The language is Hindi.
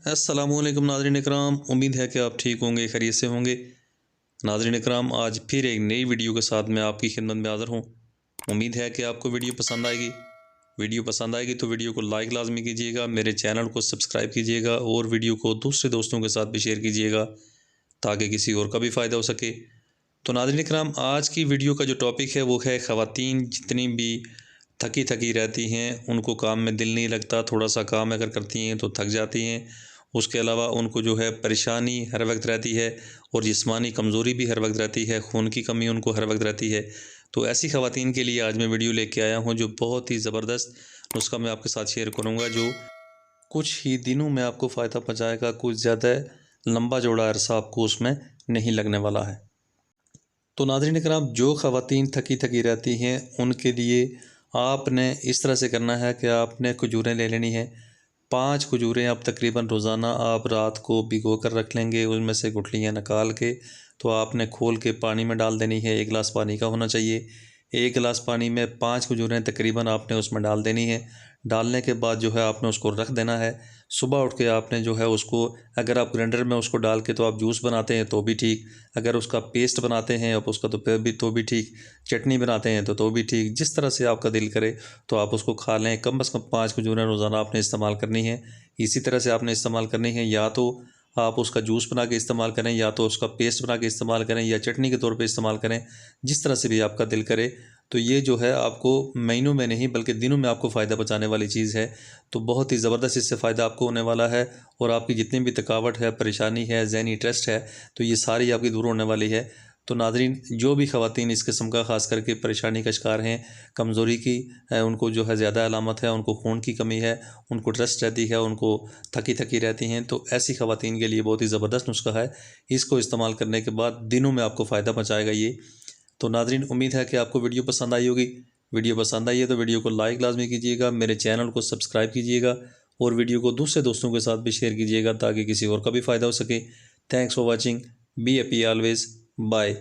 अस्सलामुअलैकुम नाज़रीन इकराम, उम्मीद है कि आप ठीक होंगे, खैरियत से होंगे। नाज़रीन इकराम, आज फिर एक नई वीडियो के साथ मैं आपकी खिदमत में हाज़िर हूँ। उम्मीद है कि आपको वीडियो पसंद आएगी। वीडियो पसंद आएगी तो वीडियो को लाइक लाजमी कीजिएगा, मेरे चैनल को सब्सक्राइब कीजिएगा और वीडियो को दूसरे दोस्तों के साथ भी शेयर कीजिएगा ताकि किसी और का भी फ़ायदा हो सके। तो नाज़रीन इकराम, आज की वीडियो का जो टॉपिक है वो है ख़वातीन जितनी भी थकी थकी रहती हैं, उनको काम में दिल नहीं लगता, थोड़ा सा काम अगर करती हैं तो थक जाती हैं। उसके अलावा उनको जो है परेशानी हर वक्त रहती है और जिस्मानी कमज़ोरी भी हर वक्त रहती है, खून की कमी उनको हर वक्त रहती है। तो ऐसी ख़वातीन के लिए आज मैं वीडियो लेके आया हूँ जो बहुत ही ज़बरदस्त नुस्खा मैं आपके साथ शेयर करूँगा, जो कुछ ही दिनों में आपको फ़ायदा पहुँचाएगा। कुछ ज़्यादा लंबा चौड़ा अरसा आपको उसमें नहीं लगने वाला है। तो नाज़रीन इकराम, जो ख़वातीन थकी थकी रहती हैं उनके लिए आपने इस तरह से करना है कि आपने खजूरें ले लेनी है। 5 खजूरें आप तकरीबन रोज़ाना आप रात को भिगो कर रख लेंगे। उनमें से गुठलियाँ निकाल के तो आपने खोल के पानी में डाल देनी है। 1 गिलास पानी का होना चाहिए। 1 गिलास पानी में 5 खजूरें तकरीबन आपने उसमें डाल देनी है। डालने के बाद जो है आपने उसको रख देना है। सुबह उठ के आपने जो है उसको, अगर आप ग्राइंडर में उसको डाल के तो आप जूस बनाते हैं तो भी ठीक, अगर उसका पेस्ट बनाते हैं आप उसका तो भी ठीक, चटनी बनाते हैं तो भी ठीक, जिस तरह से आपका दिल करे तो आप उसको खा लें। कम से कम 5 खजूरें रोज़ाना आपने इस्तेमाल करनी है। इसी तरह से आपने इस्तेमाल करनी है, या तो आप उसका जूस बना के इस्तेमाल करें, या तो उसका पेस्ट बना के इस्तेमाल करें, या चटनी के तौर पे इस्तेमाल करें, जिस तरह से भी आपका दिल करे। तो ये जो है आपको महीनों में नहीं बल्कि दिनों में आपको फ़ायदा पहुँचाने वाली चीज़ है। तो बहुत ही ज़बरदस्त इससे फ़ायदा आपको होने वाला है और आपकी जितनी भी थकावट है, परेशानी है, ज़हनी स्ट्रेस है, तो ये सारी आपकी दूर होने वाली है। तो नाज़रीन, जो भी ख़वातीन इस किस्म का ख़ास करके परेशानी का शिकार हैं, कमज़ोरी की उनको जो है ज़्यादा अलामत है, उनको खून की कमी है, उनको ट्रस्ट रहती है, उनको थकी थकी रहती हैं, तो ऐसी ख़वातीन के लिए बहुत ही ज़बरदस्त नुस्खा है। इसको इस्तेमाल करने के बाद दिनों में आपको फ़ायदा पहुँचाएगा ये। तो नाज़रीन, उम्मीद है कि आपको वीडियो पसंद आई होगी। वीडियो पसंद आई है तो वीडियो को लाइक लाजमी कीजिएगा, मेरे चैनल को सब्सक्राइब कीजिएगा और वीडियो को दूसरे दोस्तों के साथ भी शेयर कीजिएगा ताकि किसी और का भी फ़ायदा हो सके। Thanks for watching. Be happy always. Bye.